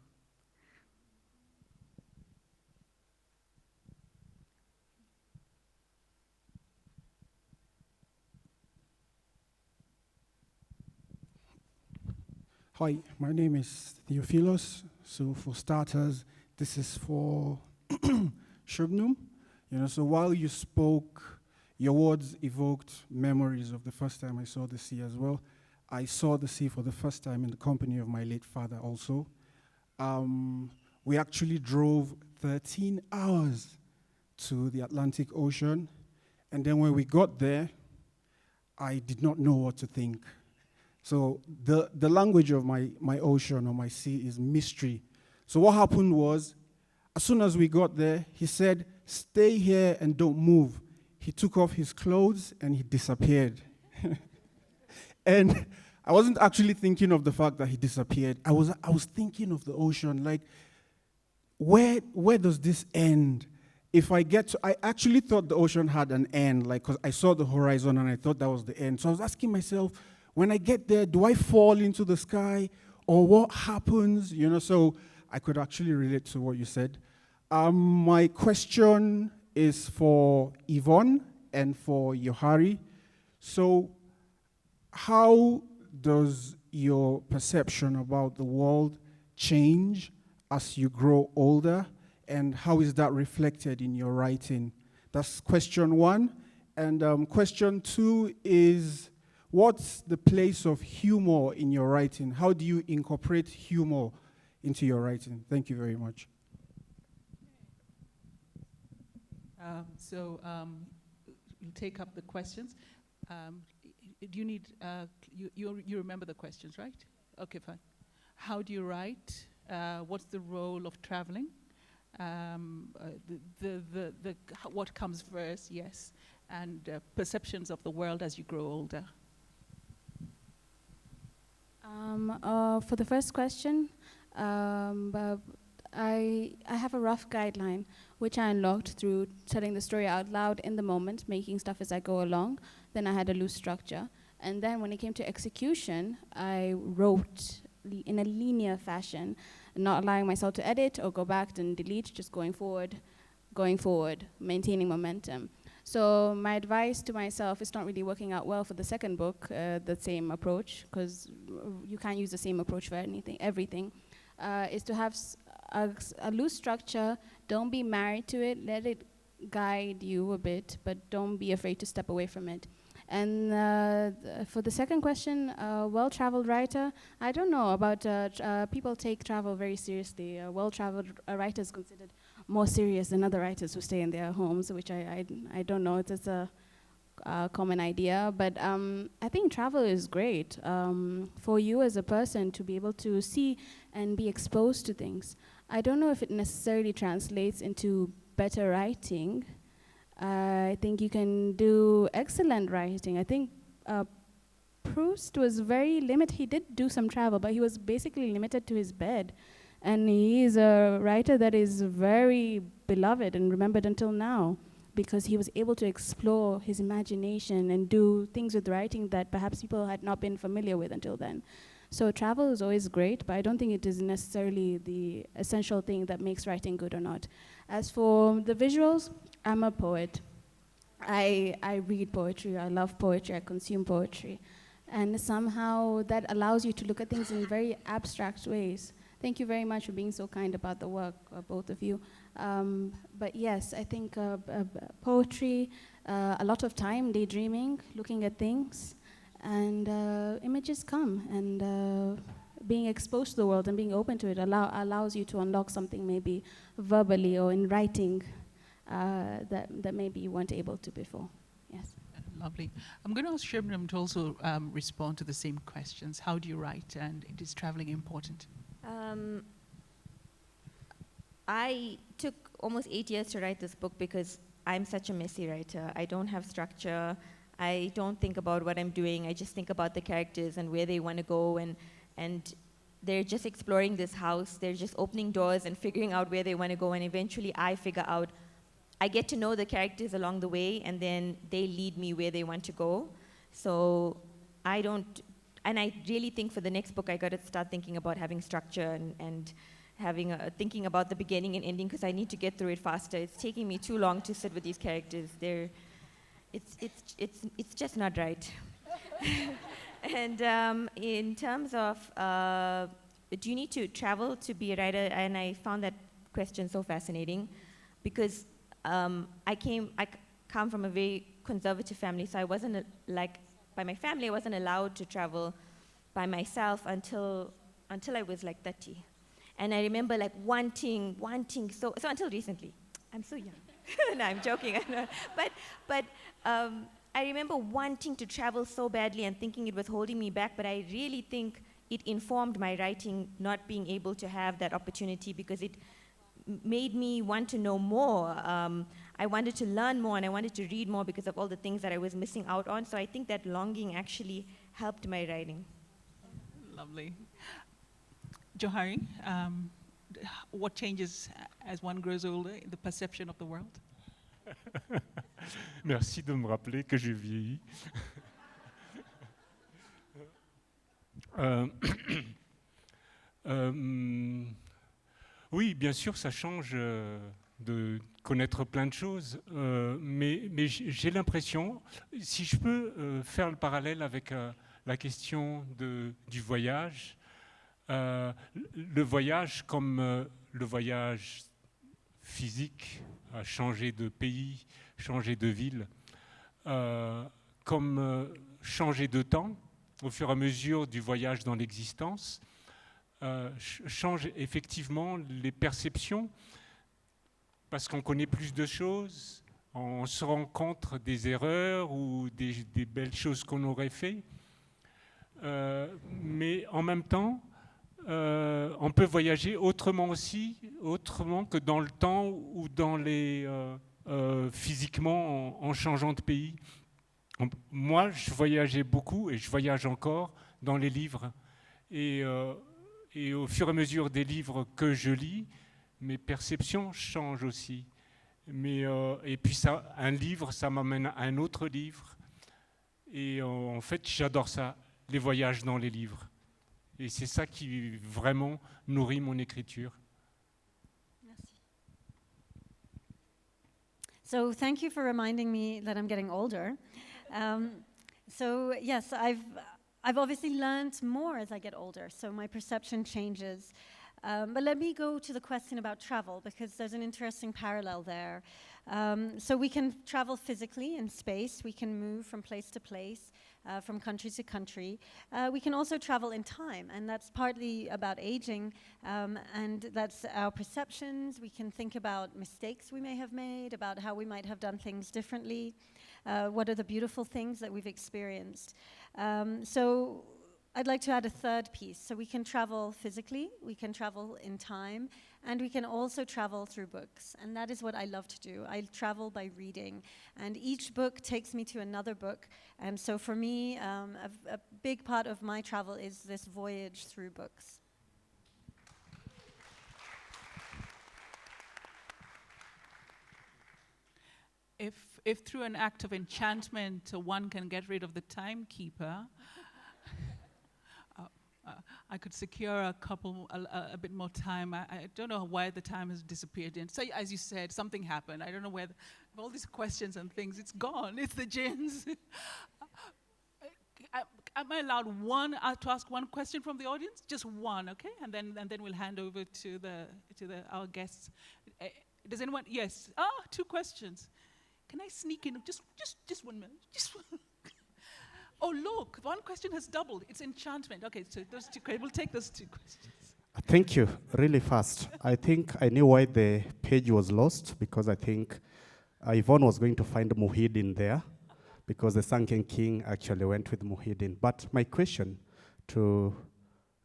Hi, my name is Theophilos. So for starters, this is for Shubnum. So while you spoke, your words evoked memories of the first time I saw the sea as well. I saw the sea for the first time in the company of my late father also. We actually drove 13 hours to the Atlantic Ocean. And then when we got there, I did not know what to think. So the language of my ocean or my sea is mystery. So what happened was, as soon as we got there, he said, "Stay here and don't move." He took off his clothes and he disappeared. And I wasn't actually thinking of the fact that he disappeared. I was thinking of the ocean. Like, where does this end? If I get to, I actually thought the ocean had an end, like, because I saw the horizon and I thought that was the end. So I was asking myself, when I get there, do I fall into the sky, or what happens? You know, so I could actually relate to what you said. My question is for Yvonne and for Johary. So how does your perception about the world change as you grow older, and how is that reflected in your writing? That's question one. And question two is, what's the place of humor in your writing? How do you incorporate humor into your writing? Thank you very much. You'll take up the questions. Do you need, you remember the questions, right? Okay, fine. How do you write? What's the role of traveling? What comes first, yes, and perceptions of the world as you grow older. For the first question, I have a rough guideline, which I unlocked through telling the story out loud in the moment, making stuff as I go along. Then I had a loose structure. And then when it came to execution, I wrote in a linear fashion, not allowing myself to edit or go back and delete, just going forward, maintaining momentum. So my advice to myself, it's not really working out well for the second book, the same approach, because you can't use the same approach for everything, is to have a loose structure. Don't be married to it. Let it guide you a bit, but don't be afraid to step away from it. And for the second question, well-traveled writer, I don't know about, people take travel very seriously. Well-traveled writer is considered more serious than other writers who stay in their homes, which I don't know, it's a common idea, but I think travel is great for you as a person to be able to see and be exposed to things. I don't know if it necessarily translates into better writing. I think you can do excellent writing. I think Proust was very limited. He did do some travel, but he was basically limited to his bed. And he is a writer that is very beloved and remembered until now, because he was able to explore his imagination and do things with writing that perhaps people had not been familiar with until then. So travel is always great, but I don't think it is necessarily the essential thing that makes writing good or not. As for the visuals, I'm a poet. I read poetry, I love poetry, I consume poetry. And somehow that allows you to look at things in very abstract ways. Thank you very much for being so kind about the work, both of you. But yes, I think poetry, a lot of time daydreaming, looking at things, and images come, and being exposed to the world and being open to it allows you to unlock something maybe verbally or in writing that maybe you weren't able to before. Yes. Lovely. I'm going to ask Shubnum to also respond to the same questions. How do you write, and is traveling important? I took almost 8 years to write this book because I'm such a messy writer. I don't have structure. I don't think about what I'm doing. I just think about the characters and where they want to go, and they're just exploring this house. They're just opening doors and figuring out where they want to go, and eventually I get to know the characters along the way, and then they lead me where they want to go. So I really think for the next book I got to start thinking about having structure and thinking about the beginning and ending, because I need to get through it faster. It's taking me too long to sit with these characters. It's just not right. And in terms of, do you need to travel to be a writer? And I found that question so fascinating, because I come from a very conservative family, so I wasn't by my family, I wasn't allowed to travel by myself until I was like 30. And I remember wanting so until recently. I'm so young. No, I'm joking. But I remember wanting to travel so badly and thinking it was holding me back, but I really think it informed my writing, not being able to have that opportunity, because it made me want to know more. I wanted to learn more, and I wanted to read more because of all the things that I was missing out on. So I think that longing actually helped my writing. Lovely. Johary, what changes as one grows older in the perception of the world? Merci de me rappeler que j'ai vieilli. Oui, bien sûr, ça change de connaître plein de choses, mais j'ai l'impression, si je peux faire le parallèle avec la question du voyage, le voyage comme le voyage physique, à changer de pays, changer de ville, comme changer de temps au fur et à mesure du voyage dans l'existence, change effectivement les perceptions parce qu'on connaît plus de choses, on se rencontre des erreurs ou des belles choses qu'on aurait fait, mais en même temps, on peut voyager autrement aussi, autrement que dans le temps ou dans les physiquement en changeant de pays. Moi, je voyageais beaucoup et je voyage encore dans les livres. Et au fur et à mesure des livres que je lis, mes perceptions changent aussi. Et puis ça, un livre, ça m'amène à un autre livre. Et en fait, j'adore ça, les voyages dans les livres. Et c'est ça qui vraiment nourrit mon écriture. Merci. So thank you for reminding me that I'm getting older. So yes, I've obviously learned more as I get older, so my perception changes. But let me go to the question about travel, because there's an interesting parallel there. So we can travel physically in space, we can move from place to place, from country to country. We can also travel in time, and that's partly about aging, and that's our perceptions. We can think about mistakes we may have made, about how we might have done things differently. What are the beautiful things that we've experienced? So I'd like to add a third piece. So we can travel physically, we can travel in time, and we can also travel through books. And that is what I love to do. I travel by reading. And each book takes me to another book. And so for me, a big part of my travel is this voyage through books. If through an act of enchantment one can get rid of the timekeeper, I could secure a bit more time. I don't know why the time has disappeared. And so, as you said, something happened. I don't know where all these questions and things, it's gone. It's the jinns. Am I allowed to ask one question from the audience? Just one, okay? And then we'll hand over to our guests. Does anyone? Yes. Two questions. Can I sneak in? Just 1 minute. Just one. Oh, look, one question has doubled. It's enchantment. Okay, so those two, we'll take those two questions. Thank you. Really fast. I think I knew why the page was lost, because I think Yvonne was going to find Muhyiddin there, because the Sunken King actually went with Muhyiddin. But my question to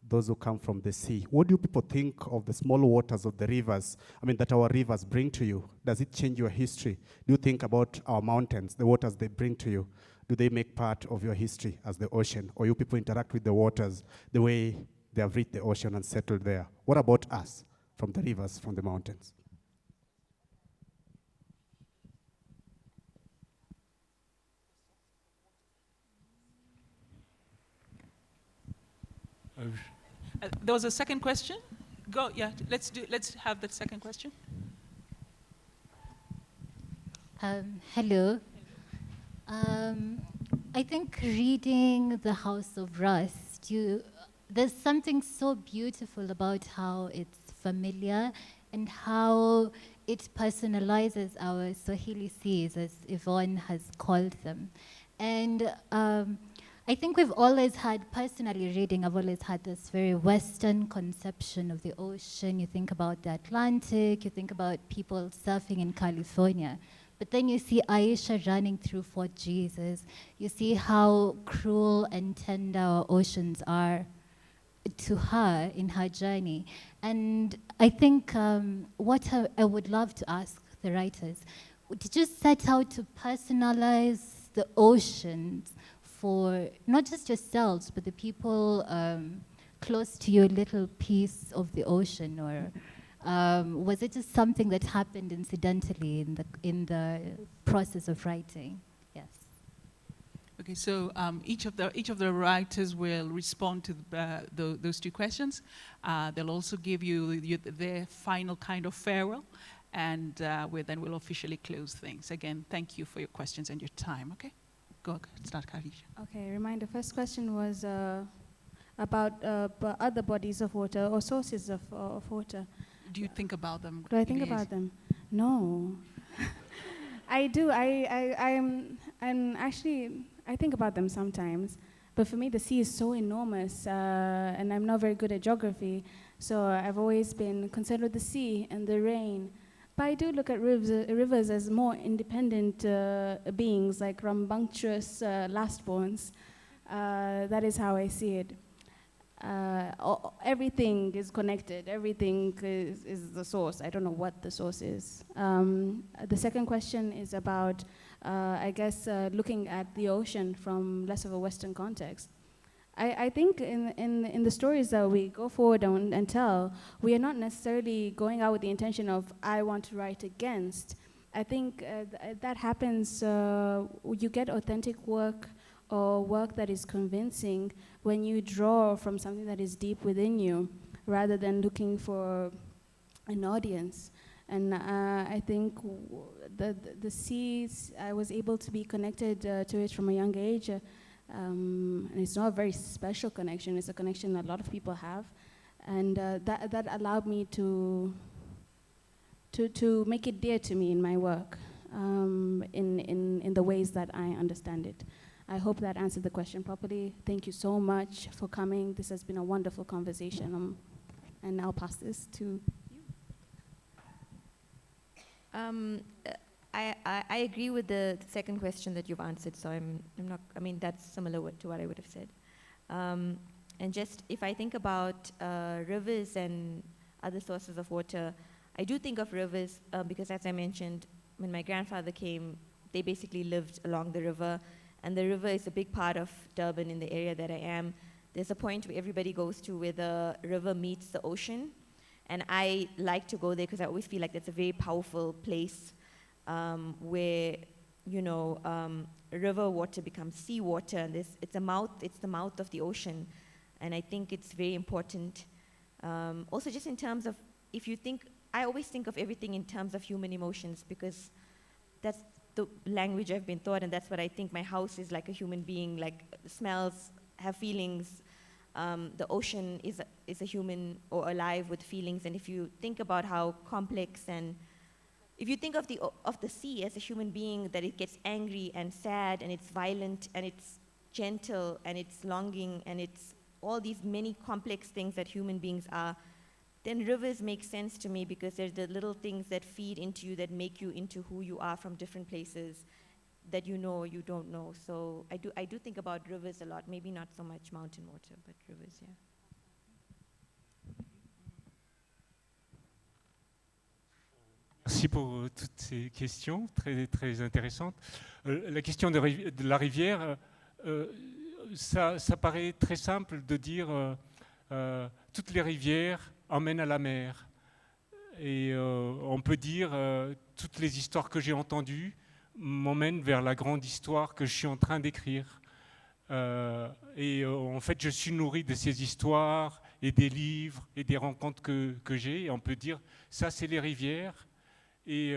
those who come from the sea, what do people think of the small waters of the rivers, that our rivers bring to you? Does it change your history? Do you think about our mountains, the waters they bring to you? Do they make part of your history as the ocean? Or you people interact with the waters the way they have reached the ocean and settled there? What about us from the rivers, from the mountains? There was a second question? Go, yeah, let's have the second question. Hello. I think reading The House of Rust, there's something so beautiful about how it's familiar and how it personalizes our Swahili seas, as Yvonne has called them. And I think we've always had, personally reading, I've always had this very Western conception of the ocean. You think about the Atlantic, you think about people surfing in California. But then you see Aisha running through Fort Jesus. You see how cruel and tender our oceans are to her in her journey. And I think what I would love to ask the writers, to just set out to personalize the oceans for not just yourselves, but the people close to your little piece of the ocean, or Was it just something that happened incidentally in the process of writing? Yes. Okay, so each of the writers will respond to those two questions. They'll also give you their final kind of farewell, and then we'll officially close things. Again, thank you for your questions and your time. Okay, go start, Khadija. Okay, remind. The first question was about other bodies of water or sources of water. Do you think about them? Do I think about them? No. I do. I think about them sometimes, but for me the sea is so enormous, and I'm not very good at geography, so I've always been concerned with the sea and the rain. But I do look at rivers as more independent beings, like rambunctious lastborns. That is how I see it. Everything is connected. Everything is the source. I don't know what the source is. The second question is about, I guess, looking at the ocean from less of a Western context. I think in the stories that we go forward and tell, we are not necessarily going out with the intention of, I want to write against. I think that happens, you get authentic work or work that is convincing when you draw from something that is deep within you, rather than looking for an audience. And I think the seas, I was able to be connected to it from a young age. And it's not a very special connection, it's a connection that a lot of people have. And that allowed me to make it dear to me in my work, in the ways that I understand it. I hope that answered the question properly. Thank you so much for coming. This has been a wonderful conversation. And I'll pass this to you. I agree with the second question that you've answered, so I'm not, I mean, that's similar to what I would have said. And just, if I think about rivers and other sources of water, I do think of rivers because, as I mentioned, when my grandfather came, they basically lived along the river, and the river is a big part of Durban in the area that I am. There's a point where everybody goes to where the river meets the ocean, and I like to go there because I always feel like that's a very powerful place where, you know, river water becomes sea water, and it's the mouth of the ocean, and I think it's very important. Also, just in terms of, if you think, I always think of everything in terms of human emotions, because that's the language I've been taught, and that's what I think. My house is like a human being, like smells have feelings. The ocean is a human or alive with feelings, and if you think about how complex, and if you think of the sea as a human being, that it gets angry and sad and it's violent and it's gentle and it's longing and it's all these many complex things that human beings are, then rivers make sense to me, because they're the little things that feed into you, that make you into who you are from different places that you know or you don't know. So I do think about rivers a lot, maybe not so much mountain water, but rivers, yeah. Merci pour toutes ces questions très, très intéressantes. La question de la rivière, ça paraît très simple de dire toutes les rivières emmènent à la mer. Et on peut dire toutes les histoires que j'ai entendues m'emmènent vers la grande histoire que je suis en train d'écrire. Et en fait, je suis nourri de ces histoires et des livres et des rencontres que j'ai. Et on peut dire, ça, c'est les rivières. Et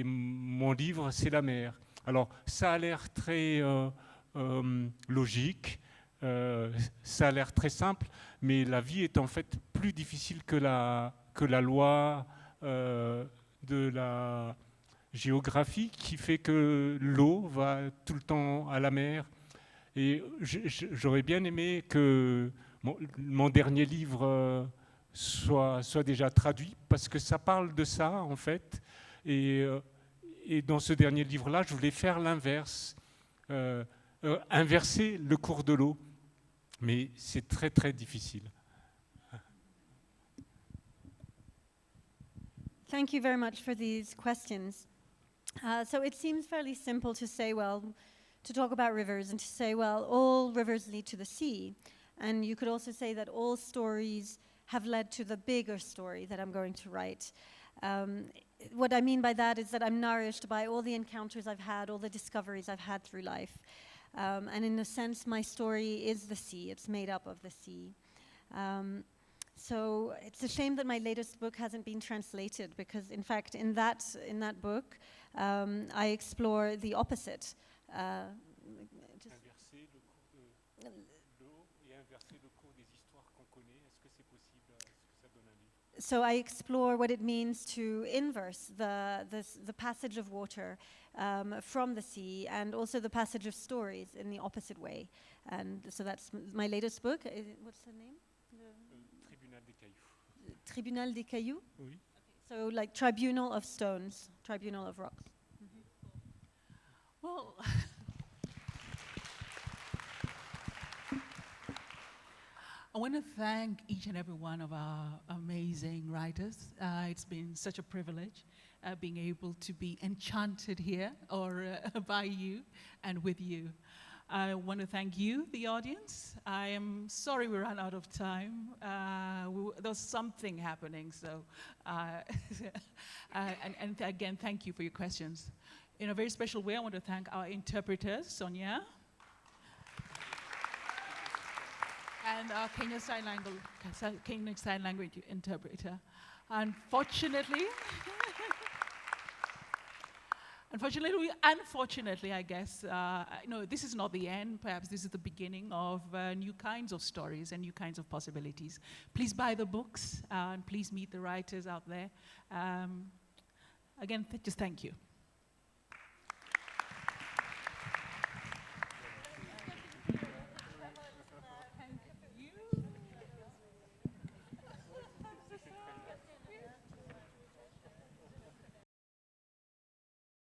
mon livre, c'est la mer. Alors, ça a l'air très logique, ça a l'air très simple, mais la vie est en fait plus difficile que la loi de la géographie, qui fait que l'eau va tout le temps à la mer. Et j'aurais bien aimé que mon dernier livre soit déjà traduit, parce que ça parle de ça, en fait. Et dans ce dernier livre-là, je voulais faire l'inverse, inverser le cours de l'eau. Mais c'est très, très difficile. Thank you very much for these questions. So it seems fairly simple to say, well, to talk about rivers and to say, well, all rivers lead to the sea. And you could also say that all stories have led to the bigger story that I'm going to write. What I mean by that is that I'm nourished by all the encounters I've had, all the discoveries I've had through life. And in a sense, my story is the sea. It's made up of the sea. So it's a shame that my latest book hasn't been translated, because in fact, in that book, I explore the opposite. So I explore what it means to inverse the passage of water from the sea, and also the passage of stories in the opposite way. And so that's my latest book. What's the name? Tribunal des Cailloux. Tribunal des Cailloux? Oui. So like tribunal of stones, tribunal of rocks. Well, I want to thank each and every one of our amazing writers. It's been such a privilege being able to be enchanted here, or by you and with you. I want to thank you, the audience. I am sorry we ran out of time. There was something happening, so and again, thank you for your questions. In a very special way, I want to thank our interpreters, Sonia, and our Kenyan Sign Language interpreter. Unfortunately, unfortunately, I guess, this is not the end. Perhaps this is the beginning of new kinds of stories and new kinds of possibilities. Please buy the books and please meet the writers out there. Again, just thank you.